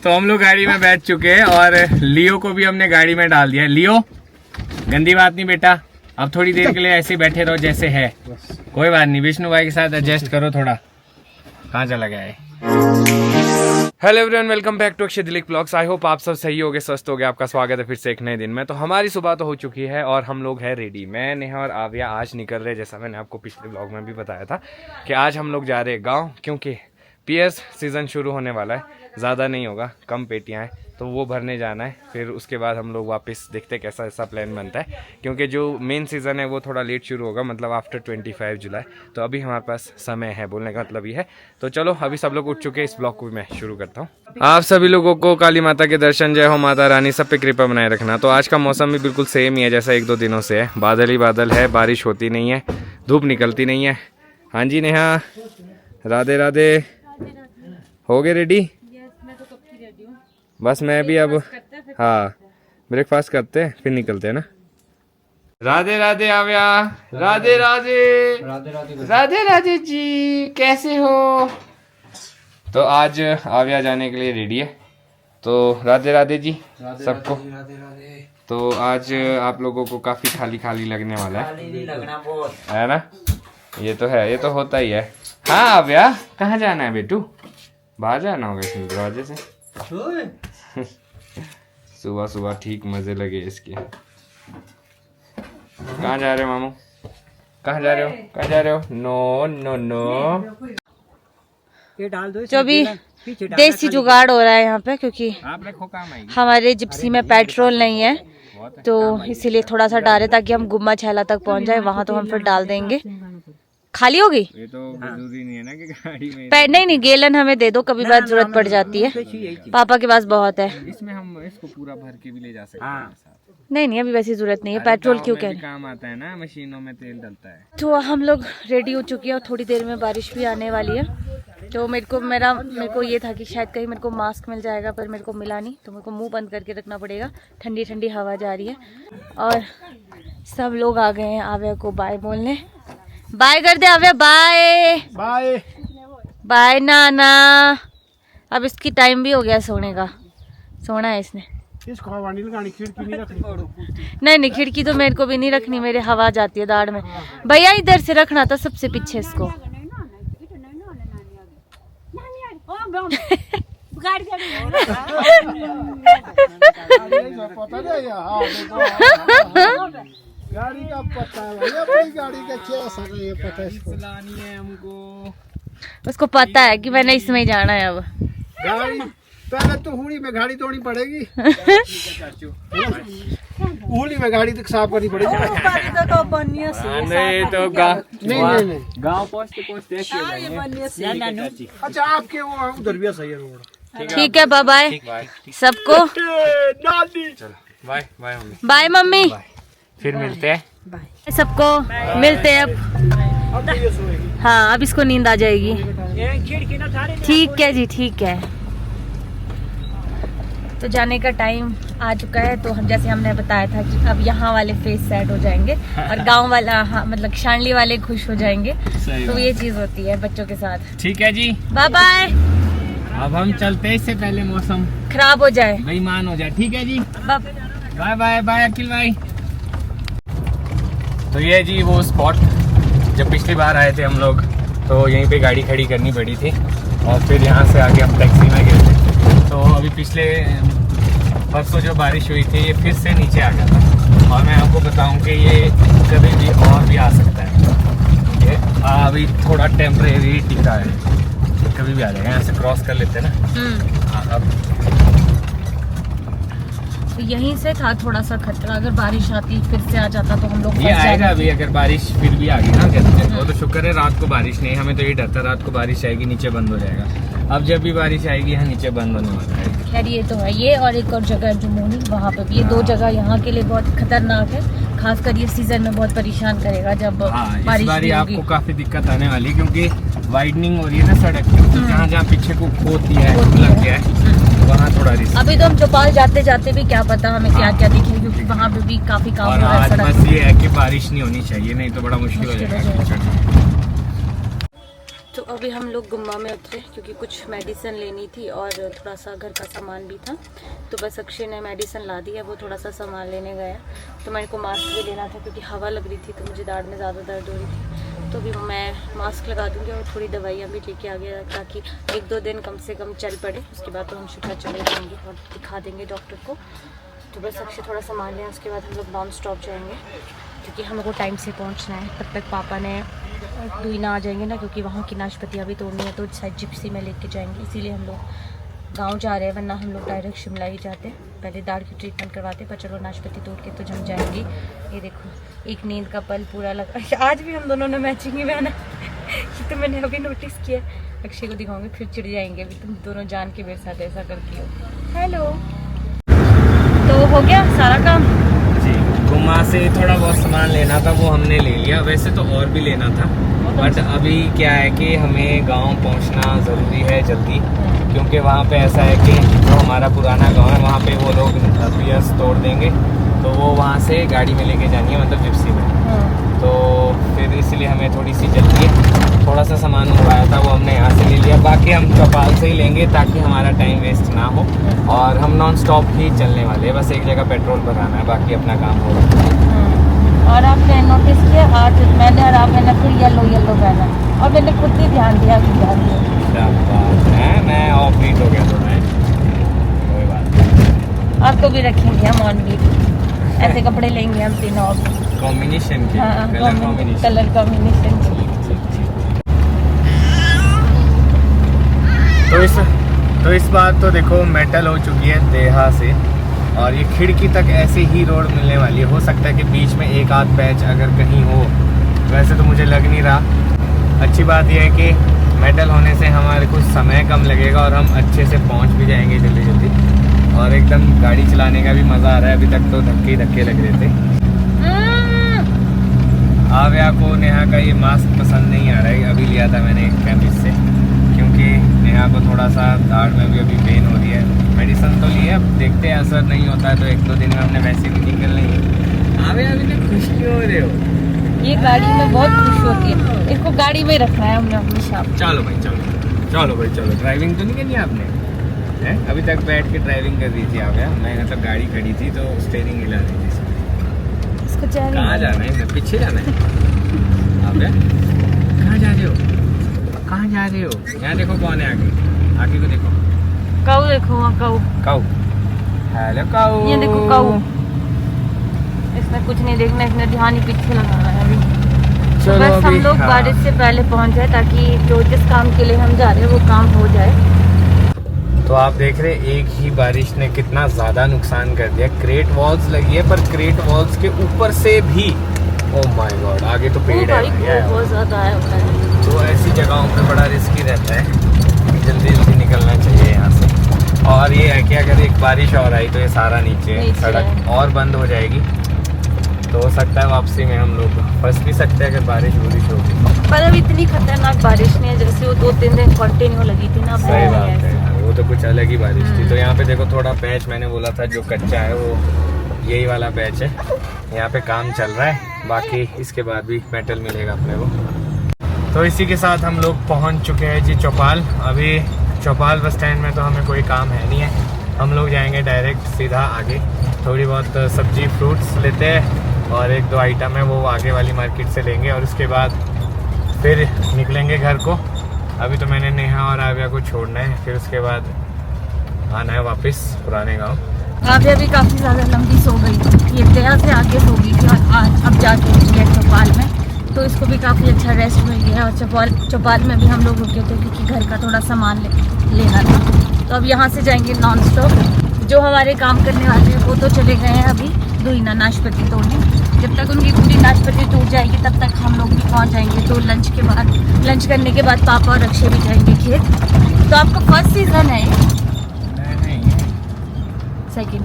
तो हम लोग गाड़ी में बैठ चुके हैं और लियो को भी हमने गाड़ी में डाल दिया है। लियो, गंदी बात नहीं बेटा, अब थोड़ी देर के लिए ऐसे ही बैठे रहो जैसे है, कोई बात नहीं। विष्णु भाई के साथ एडजस्ट करो थोड़ा। कहाँ चला गया है? Hello everyone, welcome back to Akshay Dilip blogs. I hope आप सब सही होगे, स्वस्थ होगे। आपका स्वागत है फिर से एक नए दिन में। तो हमारी सुबह तो हो चुकी है और हम लोग हैं रेडी। मैं, नेहा और आविया आज निकल रहे, जैसा मैंने आपको पिछले ब्लॉग में भी बताया था कि आज हम लोग जा रहे हैं गाँव, क्योंकि पीएस सीज़न शुरू होने वाला है। ज़्यादा नहीं होगा, कम पेटियाँ हैं तो वो भरने जाना है। फिर उसके बाद हम लोग वापस देखते कैसा ऐसा प्लान बनता है, क्योंकि जो मेन सीज़न है वो थोड़ा लेट शुरू होगा, मतलब आफ्टर 25 जुलाई। तो अभी हमारे पास समय है, बोलने का मतलब ये है। तो चलो अभी सब लोग उठ चुके हैं, इस ब्लॉग को भी मैं शुरू करता हूँ। आप सभी लोगों को काली माता के दर्शन, जय हो माता रानी, सब पे कृपा बनाए रखना। तो आज का मौसम भी बिल्कुल सेम ही है जैसा 1-2 दिनों से है। बादल ही बादल है, बारिश होती नहीं है, धूप निकलती नहीं है। हाँ जी नेहा, राधे राधे। हो गए रेडी? बस मैं भी अब, हाँ ब्रेकफास्ट करते हैं फिर निकलते हैं ना। राधे राधे आव्या, राधे राधे, राधे राधे, राधे राधे जी, कैसे हो? तो आज आव्या जाने के लिए रेडी है। तो राधे राधे जी सबको। तो आज आप लोगों को काफी खाली खाली लगने वाला है ना? ये तो है, ये तो होता ही है। हाँ आव्या, कहाँ जाना है बेटू? बाहर जाना होगा इसमें दरवाजे से। सुबह सुबह ठीक मजे लगे इसके। कहाँ जा रहे हो मामू? कहाँ जा रहे हो? कहाँ जा रहे हो? नो नो नो, ये डाल दो। जो भी देसी जुगाड़ हो रहा है यहाँ पे, क्योंकि हमारे जिप्सी में पेट्रोल नहीं है, तो इसीलिए थोड़ा सा डाले ताकि हम गुम्मा छैला तक पहुँच जाए। वहाँ तो हम फिर डाल देंगे। खाली होगी? ये तो जरूरी नहीं है ना कि गाड़ी में। नहीं, गैलन हमें दे दो, कभी बात जरूरत पड़ जाती है। पापा के पास बहुत है। इसमें हम इसको पूरा भर के भी ले जा सकते हैं साथ। नहीं अभी वैसी जरूरत नहीं है। पेट्रोल क्यों कह रहे? काम आता है ना, मशीनों में तेल डलता है। तो हम लोग रेडी हो चुके हैं और थोड़ी देर में बारिश भी आने वाली है। तो मेरे को ये था कि शायद कहीं मेरे को मास्क मिल जाएगा, पर मेरे को मिला नहीं, तो मेरे को मुंह बंद करके रखना पड़ेगा। ठंडी ठंडी हवा जा रही है और सब लोग आ गए हैं आव्या को बाय बोलने। बाय कर दे आव्या, बाय बाय बाय नाना। अब इसकी टाइम भी हो गया सोने का, सोना है इसने। इसको हवा नहीं लगानी, खिड़की नहीं रखनी। नहीं खिड़की तो मेरे को भी नहीं रखनी, मेरे हवा जाती है दाढ़ में। भैया इधर से रखना था सबसे पीछे इसको। गाड़ी का पता है भैया, अपनी गाड़ी का क्या सर ये पता है इसको। चलानी है हमको, उसको पता है कि मैंने इसमें ही जाना है। अब गाड़ी पहले तो हुड़ी में गाड़ी धोनी पड़ेगी। हुड़ी में गाड़ी तक साफ करनी पड़ेगी। नहीं तो नहीं गाँव पहुँचते अच्छा आपके वो उधर भी सही है रोड। ठीक है, बाय बाय सबको। बाय बाय मम्मी। बाय मम्मी, फिर मिलते हैं। बाय सबको, मिलते हैं अब। हाँ अब इसको नींद आ जाएगी। ठीक है जी, ठीक है। तो जाने का टाइम आ चुका है। तो हम, जैसे हमने बताया था कि अब यहाँ वाले फेस सेट हो जाएंगे और गांव वाला, हाँ मतलब शानली वाले खुश हो जाएंगे। तो ये चीज होती है बच्चों के साथ। ठीक है जी, बाय बाय। अब हम चलते हैं, इससे पहले मौसम खराब हो जाए, बेईमान हो जाए। ठीक है जी, बाय बाय बाय बाय अखिल भाई। तो ये जी वो स्पॉट, जब पिछली बार आए थे हम लोग तो यहीं पे गाड़ी खड़ी करनी पड़ी थी और फिर यहाँ से आके हम टैक्सी में गए थे। तो अभी पिछले परसों जो बारिश हुई थी ये फिर से नीचे आ गया था और मैं आपको बताऊं कि ये कभी भी और भी आ सकता है। ये अभी थोड़ा टेम्परेरी टिका है, कभी भी आ जाएगा। यहाँ से क्रॉस कर लेते हैं ना। अब तो यहीं से था थोड़ा सा खतरा, अगर बारिश आती फिर से आ जाता तो हम लोग ये आएगा अभी। अगर बारिश फिर भी आ गई ना, कहते वो तो शुक्र है रात को बारिश नहीं। हमें तो ये डर था रात को बारिश आएगी नीचे बंद हो जाएगा। अब जब भी बारिश आएगी यहाँ नीचे बंद होने वाला है। खैर ये तो है। ये और एक और जगह जो मोनी, वहाँ पे भी, ये दो जगह यहाँ के लिए बहुत खतरनाक है। खासकर ये सीजन में बहुत परेशान करेगा जब बारिश होगी। आपको काफी दिक्कत आने वाली है क्योंकि वाइडनिंग हो रही है ना सड़क की, तो जहाँ जहाँ पीछे को खोद दिया है, लग गया है, वहाँ थोड़ा रिस्क। अभी तो हम चौपाल जाते जाते भी क्या पता हमें क्या क्या दिखे, क्योंकि वहाँ पे भी काफी काम हो रहा है सड़क। बस ये है कि बारिश नहीं होनी चाहिए, नहीं तो बड़ा मुश्किल हो जाएगा। तो अभी हम लोग गुम्मा में उतरे क्योंकि कुछ मेडिसिन लेनी थी और थोड़ा सा घर का सामान भी था। तो बस अक्षय ने मेडिसिन ला दी है, वो थोड़ा सा सामान लेने गया। तो मेरे को मास्क भी लेना था क्योंकि हवा लग रही थी तो मुझे दाढ़ में ज़्यादा दर्द हो रही थी। तो अभी मैं मास्क लगा दूँगी और थोड़ी दवाइयाँ भी लेके आ गया ताकि 1-2 दिन कम से कम चल पड़े। उसके बाद तो हम शुक्र चले जाएंगे और दिखा देंगे डॉक्टर को। तो बस अक्षय थोड़ा सामान लें, उसके बाद हम लोग नॉन स्टॉप जाएंगे क्योंकि हमको टाइम से पहुंचना है। तब तक पापा ने दुईना आ जाएंगे ना, क्योंकि वहाँ की नाशपतियाँ भी तोड़नी है तो शायद जिप्सी में लेके जाएंगे, इसीलिए हम लोग गांव जा रहे हैं, वरना हम लोग डायरेक्ट शिमला ही जाते। पहले दाढ़ की ट्रीटमेंट करवाते, पर चलो नाशपति तोड़ के तो जम जाएंगे। ये देखो एक नींद का पल पूरा लगा। आज भी हम दोनों ने मैचिंग ही पहना ये तो मैंने अभी नोटिस किया। अक्षय को दिखाऊंगी फिर चिढ़ जाएंगे, अभी तुम दोनों जान के मेरे साथ ऐसा करती हो। हेलो, तो हो गया सारा काम जी। गुम्मा से थोड़ा बहुत सामान लेना था वो हमने ले लिया, वैसे तो और भी लेना था, बट अभी क्या है कि हमें गांव पहुंचना ज़रूरी है जल्दी, क्योंकि वहाँ पे ऐसा है कि जो हमारा पुराना गांव है वहाँ पे वो लोग पियर्स तोड़ देंगे, तो वो वहाँ से गाड़ी में लेके जानी है, मतलब जिप्सी में। तो फिर इसलिए हमें थोड़ी सी जल्दी है। थोड़ा सा सामान मंगवाया था वो हमने यहाँ से ले लिया, बाकी हम चौपाल से ही लेंगे ताकि हमारा टाइम वेस्ट ना हो। और हम नॉन स्टॉप ही चलने वाले हैं, बस एक जगह पेट्रोल भराना है, बाकी अपना काम हो रहा है। और आपने नोटिस किया आज मैंने और आप मैंने फिर येलो पहना और मैंने खुद ही ध्यान दिया कि ध्यान दिया। क्या बात है, मैं ऑफ बीट हो गया थोड़ा है, कोई बात नहीं। आपको भी रखेंगे हम ऑन बीट, ऐसे कपड़े लेंगे हम तीनों कॉम्बिनेशन के, हाँ, कलर कॉम्बिनेशन तो इस बार तो देखो मेटल हो चुकी है देहा से, और ये खिड़की तक ऐसे ही रोड मिलने वाली है। हो सकता है कि बीच में एक आध पैच अगर कहीं हो, वैसे तो मुझे लग नहीं रहा। अच्छी बात यह है कि मेटल होने से हमारे कुछ समय कम लगेगा और हम अच्छे से पहुंच भी जाएंगे जल्दी जल्दी, और एकदम गाड़ी चलाने का भी मज़ा आ रहा है। अभी तक तो धक्के धक्के लग रहे थे। आव्या को नेहा का ये मास्क पसंद नहीं आ रहा है, अभी लिया था मैंने केमिस्ट से, क्योंकि नेहा को थोड़ा सा दाढ़ में भी अभी पेन हो रही है। मेडिसिन तो लिए, अब देखते हैं असर नहीं होता है तो 1-2 दिन में हमने वैसे भी निकलना ही है। आव्या अभी तक खुश क्यों हो रहे हो? ये गाड़ी में बहुत खुश होती है, इसको गाड़ी में रखना है हमने हमेशा। चलो भाई चलो, ड्राइविंग तो नहीं करनी आपने है? अभी तक बैठ के ड्राइविंग कर रही थी आव्या, मैंने तो गाड़ी खड़ी थी तो स्टीयरिंग हिला रही थी। कहाँ जाना है? पीछे जाना है। आव्या कहाँ जा रहे हो? यहाँ देखो कौन है आगे को देखो। काऊ देखो, काऊ। हेलो काऊ। ये देखो काऊ, इसमें कुछ नहीं देखना, इसमें ध्यान ही पीछे लगाना है अभी। चलो बस हम लोग बारिश से पहले पहुंच जाए ताकि जो जिस काम के लिए हम जा रहे हैं वो काम हो जाए। तो आप देख रहे एक ही बारिश ने कितना ज़्यादा नुकसान कर दिया। क्रेट वॉल्स लगी है, पर क्रेट वॉल्स के ऊपर से भी ओह माय गॉड आगे तो पेड़ है, बहुत ज़्यादा है। तो ऐसी जगहों पे बड़ा रिस्की रहता है, जल्दी निकलना चाहिए यहाँ से। और ये है कि अगर एक बारिश और आई तो ये सारा नीचे सड़क और बंद हो जाएगी, तो हो सकता है वापसी में हम लोग फंस भी सकते हैं अगर बारिश होगी। पर अब इतनी खतरनाक बारिश नहीं है जैसे वो 2-3 दिन कंटिन्यू लगी थी ना। सही बात है, वो तो कुछ अलग ही बारिश थी। तो यहाँ पे देखो थोड़ा पैच मैंने बोला था जो कच्चा है वो यही वाला पैच है, यहाँ पे काम चल रहा है, बाकी इसके बाद भी मेटल मिलेगा अपने को। तो इसी के साथ हम लोग पहुँच चुके हैं जी चौपाल। अभी चौपाल बस स्टैंड में तो हमें कोई काम है नहीं है, हम लोग जाएंगे डायरेक्ट सीधा आगे। थोड़ी बहुत सब्जी फ्रूट्स लेते हैं और 1-2 आइटम है वो आगे वाली मार्केट से लेंगे, और उसके बाद फिर निकलेंगे घर को। अभी तो मैंने नेहा और आव्या को छोड़ना है, फिर उसके बाद आना है वापस पुराने गांव। आव्या भी काफ़ी ज़्यादा लंबी सो गई थी, ये दया से आगे सो गई थी और आज अब जाके उठी है चौपाल में, तो इसको भी काफ़ी अच्छा रेस्ट मिल गया। और चौपाल में भी हम लोग रुके थे क्योंकि घर का थोड़ा सामान लेना था। तो अब यहाँ से जाएंगे नॉन स्टॉप। जो हमारे काम करने वाले हैं वो तो चले गए हैं अभी दुईना नाशपति तोड़ने। जब तक उनकी पूरी नाशपति टूट जाएगी तब तक हम लोग भी पहुँच जाएंगे। तो लंच करने के बाद पापा और अक्षय भी जाएंगे खेत। तो आपका फर्स्ट सीजन है? सेकंड।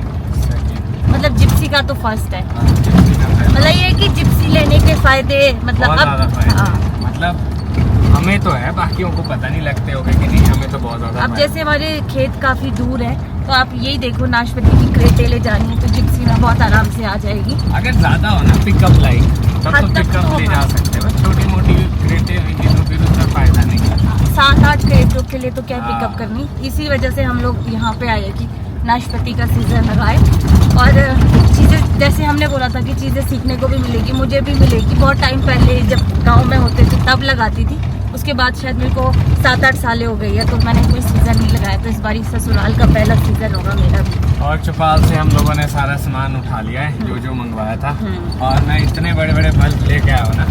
मतलब जिप्सी का तो फर्स्ट है। मतलब ये कि जिप्सी लेने के फायदे मतलब मतलब हमें तो है, बाकियों को पता नहीं लगते होंगे कि नहीं, हमें तो बहुत ज़्यादा। अब जैसे हमारे खेत काफ़ी दूर है तो आप यही देखो नाशपति की क्रेटें ले जानी है तो जिप्सी में बहुत आराम से आ जाएगी। अगर ज़्यादा हो ना पिकअप लाइक तब तो पिकअप ले जा सकते हैं, छोटी मोटी क्रेटें हुई थी तो फिर उसका फायदा नहीं है। 7-8 क्रेटों के लिए तो क्या हाँ। पिकअप करनी, इसी वजह से हम लोग यहाँ पे आए कि नाशपाती का सीजन लगाए और चीज़ें जैसे हमने बोला था कि चीज़ें सीखने को भी मिलेगी, मुझे भी मिलेगी। बहुत टाइम पहले जब गांव में होते थे तब लगाती थी, उसके बाद शायद मेरे को 7-8 सालें हो गई है तो मैंने कोई सीज़न नहीं लगाया, तो इस बार ससुराल का पहला सीज़न होगा मेरा भी। और चौपाल से हम लोगों ने सारा सामान उठा लिया है जो जो मंगवाया था, और मैं इतने बड़े बड़े बल्ब लेके आया हूँ ना,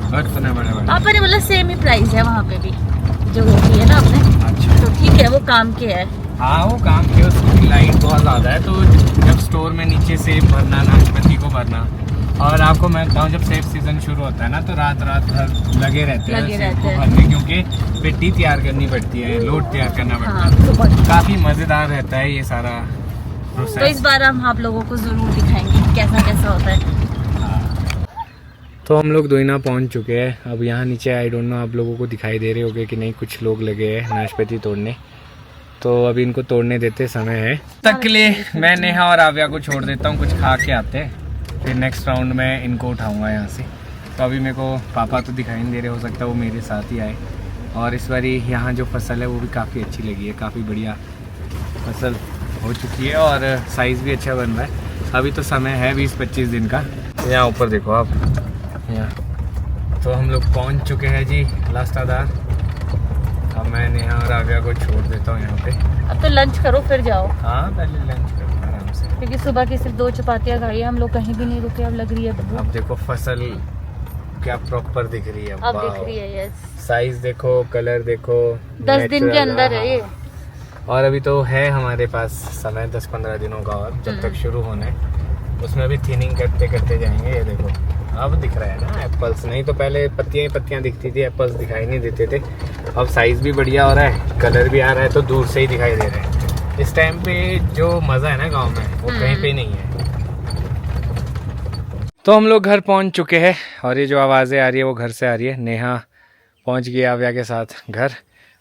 बहुत इतने बड़े बड़े। आप ने मतलब सेम ही प्राइस है वहाँ पे भी जो होती है ना अपने, अच्छा, तो ठीक है, वो काम के है। हाँ वो काम की, उसकी लाइट बहुत ज़्यादा है, तो जब स्टोर में नीचे सेब भरना, नाशपाती को भरना, और आपको मैं बताऊँ जब सेब सीज़न शुरू होता है ना तो रात रात भर लगे रहते हैं सेब को भरने, क्योंकि पेटी तैयार करनी पड़ती है, लोड तैयार करना पड़ता है, तो काफ़ी मज़ेदार रहता है ये सारा तो प्रोसेस। इस बार हम आप लोगों को ज़रूर दिखाएंगे कैसा कैसा होता है। तो हम लोग दोइना पहुंच चुके हैं। अब यहाँ नीचे आई डोंट नो आप लोगों को दिखाई दे रहे होंगे कि नहीं, कुछ लोग लगे हैं नाशपाती तोड़ने, तो अभी इनको तोड़ने देते समय है। तक के लिए मैं नेहा और आव्या को छोड़ देता हूँ, कुछ खा के आते हैं, फिर नेक्स्ट राउंड में इनको उठाऊँगा यहाँ से। तो अभी मेरे को पापा तो दिखाई नहीं दे रहे, हो सकता है वो मेरे साथ ही आए। और इस बारी यहाँ जो फसल है वो भी काफ़ी अच्छी लगी है, काफ़ी बढ़िया फसल हो चुकी है और साइज़ भी अच्छा बन रहा है। अभी तो समय है 20-25 दिन का। यहाँ ऊपर देखो आप, यहाँ तो हम लोग पहुँच चुके हैं जी लास्टादार। अब मैं नेहा और आव्या को छोड़ देता हूँ यहाँ पे। अब तो लंच करो फिर जाओ, हाँ पहले लंच करो आराम से, क्योंकि सुबह की सिर्फ 2 चपातियाँ खाई, हम लोग कहीं भी नहीं रुके। अब लग रही है बदबू, अब देखो फसल क्या प्रॉपर दिख रही है, अब दिख रही है। यस, साइज देखो, कलर देखो, 10 दिन के अंदर है ये। और अभी तो है हमारे पास समय 10-15 दिनों का, और जब तक शुरू होना है उसमें भी थिनिंग करते करते जाएंगे। ये देखो अब दिख रहा है ना एप्पल्स, नहीं तो पहले पत्तियां ही पत्तियां दिखती थी, एप्पल्स दिखाई नहीं देते थे। अब साइज़ भी बढ़िया हो रहा है, कलर भी आ रहा है, तो दूर से ही दिखाई दे रहे हैं। इस टाइम पे जो मज़ा है ना गांव में वो कहीं पे नहीं है। तो हम लोग घर पहुंच चुके हैं, और ये जो आवाज़ें आ रही है वो घर से आ रही है। नेहा पहुंच गई आव्या के साथ घर,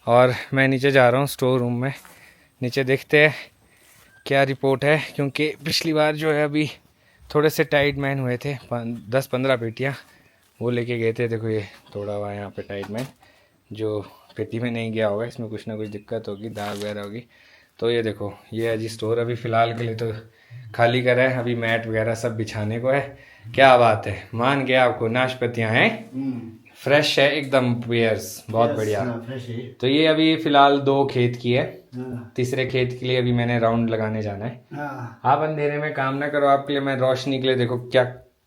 और मैं नीचे जा रहा हूँ स्टोर रूम में। नीचे देखते हैं क्या रिपोर्ट है, क्योंकि पिछली बार जो है अभी थोड़े से टाइट मैन हुए थे, 10-15 पेटियाँ वो लेके गए थे। देखो ये तोड़ा हुआ है यहाँ पे टाइट मैन, जो पेटी में नहीं गया होगा, इसमें कुछ ना कुछ दिक्कत होगी, दाग वगैरह होगी। तो ये देखो ये है जी स्टोर, अभी फ़िलहाल के लिए तो खाली करा है, अभी मैट वगैरह सब बिछाने को है। क्या बात है, मान गया आपको, नाशपातियाँ हैं फ्रेश है एकदम, पेयर्स बहुत बढ़िया। तो ये अभी फ़िलहाल 2 खेत की है, तीसरे खेत के लिए अभी मैंने राउंड लगाने जाना है। आप अंधेरे में काम ना करो, आपके लिए मैं रोशनी के लिए देखो क्या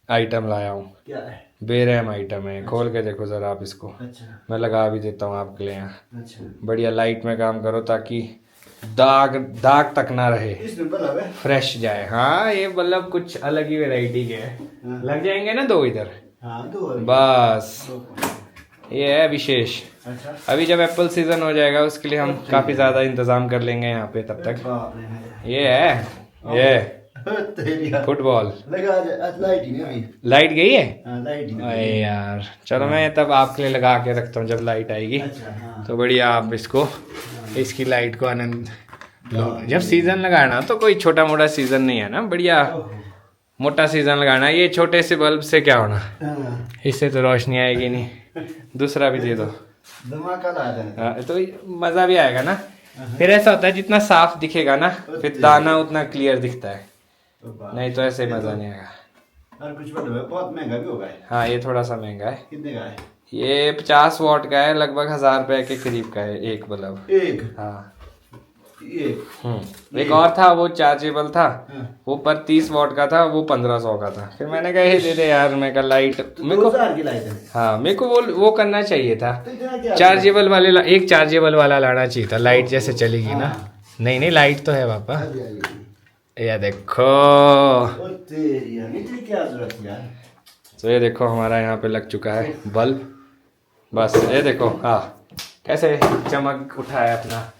आइटम लाया हूँ। क्या है? बेरहम आइटम है, खोल के देखो जरा आप इसको। अच्छा। मैं लगा भी देता हूँ आपके लिए यहाँ। अच्छा। बढ़िया लाइट में काम करो ताकि दाग तक ना रहे, फ्रेश जाए। हाँ ये बल्ब कुछ अलग ही वैरायटी के है। लग जाएंगे ना 2 इधर। बस ये है विशेष। अच्छा। अभी जब एप्पल सीजन हो जाएगा उसके लिए हम काफी ज्यादा इंतजाम कर लेंगे यहाँ पे, तब तक ये है ये फुटबॉल। लाइट गई है? अरे यार चलो मैं तब आपके लिए लगा के रखता हूँ, जब लाइट आएगी। अच्छा, हाँ। तो बढ़िया आप इसकी लाइट को आनंद लो। जब सीजन लगाना तो कोई छोटा मोटा सीजन नहीं है ना, बढ़िया मोटा सीजन लगाना। ये छोटे से बल्ब से क्या होना, इससे तो रोशनी आएगी नहीं। दूसरा भी दे दो, तो मजा भी आएगा ना। फिर ऐसा होता है जितना साफ दिखेगा ना फिर दाना उतना क्लियर दिखता है, नहीं तो ऐसे मजा नहीं आएगा। और कुछ बहुत महंगा भी होगा। हाँ ये थोड़ा सा महंगा है। कितने का है ये? 50 वॉट का है, लगभग 1000 रुपए के करीब का है एक बल्ब। एक? हाँ एक और था वो चार्जेबल था, वो पर 30 वॉट का था, वो 1500 का था। फिर मैंने कहा दे दे यार, मैं कहा लाइट मेरे को, हाँ मेरे को वो करना चाहिए था, चार्जेबल वाले, एक चार्जेबल वाला लाना चाहिए था, लाइट जैसे चलेगी ना। नहीं लाइट तो है पापा, ये देखो। तो ये देखो हमारा यहाँ पे लग चुका है बल्ब, बस ये देखो। हाँ कैसे चमक उठा है अपना।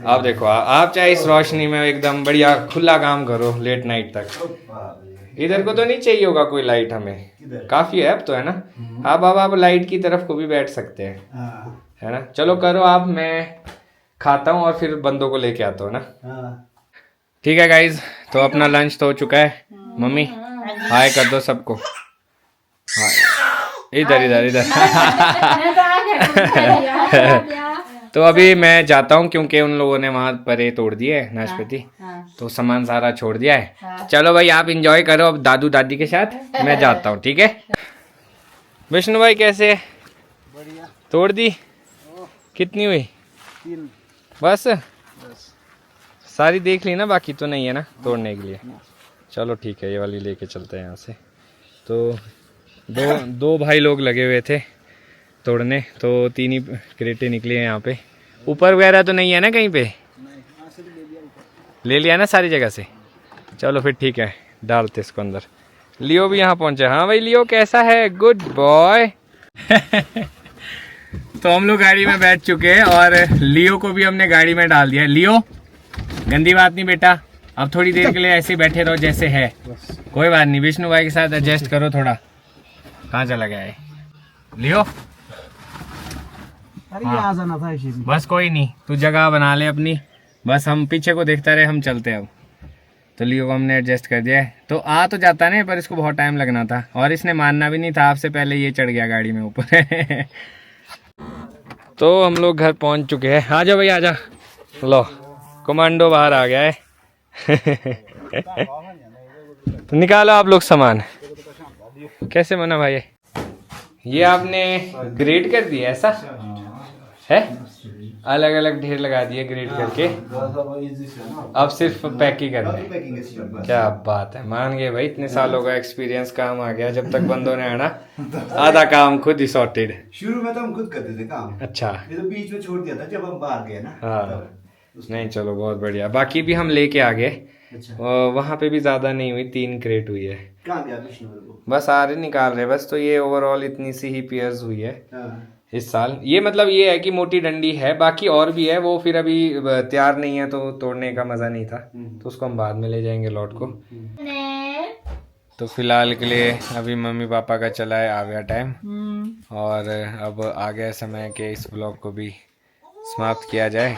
आप देखो आप चाहे इस रोशनी में एकदम बढ़िया खुला काम करो लेट नाइट तक। इधर को तो नहीं चाहिए होगा कोई लाइट, हमें काफी है अब तो, है ना। आप लाइट की तरफ को भी बैठ सकते हैं, है ना। चलो करो आप, मैं खाता हूँ और फिर बंदों को लेके आता हूँ ना। ठीक है गाइज, तो अपना लंच तो हो चुका है। मम्मी हाय कर दो सबको, हाय। इधर इधर इधर तो अभी मैं जाता हूँ क्योंकि उन लोगों ने वहाँ परे तोड़ दिए है नाशपाती, तो सामान सारा छोड़ दिया है। चलो भाई आप इंजॉय करो अब दादू दादी के साथ, मैं जाता हूँ, ठीक है। विष्णु भाई कैसे? बढ़िया। तोड़ दी? कितनी हुई? 3 बस सारी देख ली ना, बाकी तो नहीं है ना तोड़ने के लिए? चलो ठीक है, ये वाली लेके चलते हैं यहाँ से। तो दो भाई लोग लगे हुए थे तोड़ने, तो 3 ही क्रेटे निकले हैं यहाँ पे। ऊपर वगैरह तो नहीं है ना कहीं पे? ले लिया ना सारी जगह से? चलो फिर ठीक है, डालते इसको अंदर। लियो भी यहाँ पहुंचा। हाँ भाई लियो कैसा है? Good boy. तो हम लोग गाड़ी में बैठ चुके हैं और लियो को भी हमने गाड़ी में डाल दिया। लियो गंदी बात नहीं बेटा, अब थोड़ी देर के लिए ऐसे बैठे रहो जैसे है, कोई बात नहीं। विष्णु भाई के साथ एडजस्ट करो थोड़ा। कहाँ चला गया है लियो? अरे ये आ जाना था इसी में। बस कोई नहीं, तू जगह बना ले अपनी, बस हम पीछे को देखता रहे, हम चलते हैं अब। तो लियो को हमने एडजस्ट कर दिया है, तो आ तो जाता नहीं, पर इसको बहुत टाइम लगना था और इसने मानना भी नहीं था। आपसे पहले ये चढ़ गया गाड़ी में ऊपर। तो हम लोग घर पहुंच चुके हैं। आ जाओ भाई आ जा, लो कमांडो बाहर आ गया है। तो निकालो आप लोग सामान। कैसे बना भाई? ये आपने ग्रेड कर दिया ऐसा है? अलग अलग ढेर लगा दिए ग्रेड करके, अब सिर्फ पैक ही करना है। क्या बात है, मान गए भाई, इतने सालों का एक्सपीरियंस, काम आ गया। जब तक बंदों ने आना आधा काम खुद ही सॉर्टेड। शुरू में तो हम खुद करते थे काम, अच्छा ये तो बीच में छोड़ दिया था जब हम बाहर गए ना। हाँ नहीं चलो बहुत बढ़िया। बाकी भी हम लेके आ गए, वहाँ पे भी ज्यादा नहीं हुई, 3 क्रेट हुई है। कहाँ गया विष्णु को? बस आ रहे निकाल रहे बस। तो ये ओवरऑल इतनी सी ही पेयर्स हुई है हाँ। इस साल। ये मतलब ये है कि मोटी डंडी है, बाकी और भी है, वो फिर अभी तैयार नहीं है तो तोड़ने का मजा नहीं था, तो उसको हम बाद में ले जाएंगे लौट को। तो फिलहाल के लिए अभी मम्मी पापा का चला है आ गया टाइम, और अब आ गया समय कि इस ब्लॉग को भी समाप्त किया जाए।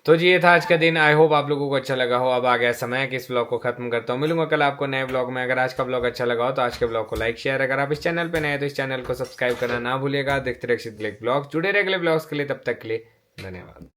तो जी ये था आज का दिन। आई होप आप लोगों को अच्छा लगा हो। अब आ गया समय कि इस ब्लॉग को खत्म करता हूँ। मिलूंगा कल आपको नए ब्लॉग में। अगर आज का ब्लॉग अच्छा लगा हो तो आज के ब्लॉग को लाइक शेयर, अगर आप इस चैनल पे नए हैं तो इस चैनल को सब्सक्राइब करना ना भूलिएगा। देखते रहिए अक्षित ब्लॉग, जुड़े रहे अगले ब्लॉग्स के लिए। तब तक के लिए धन्यवाद।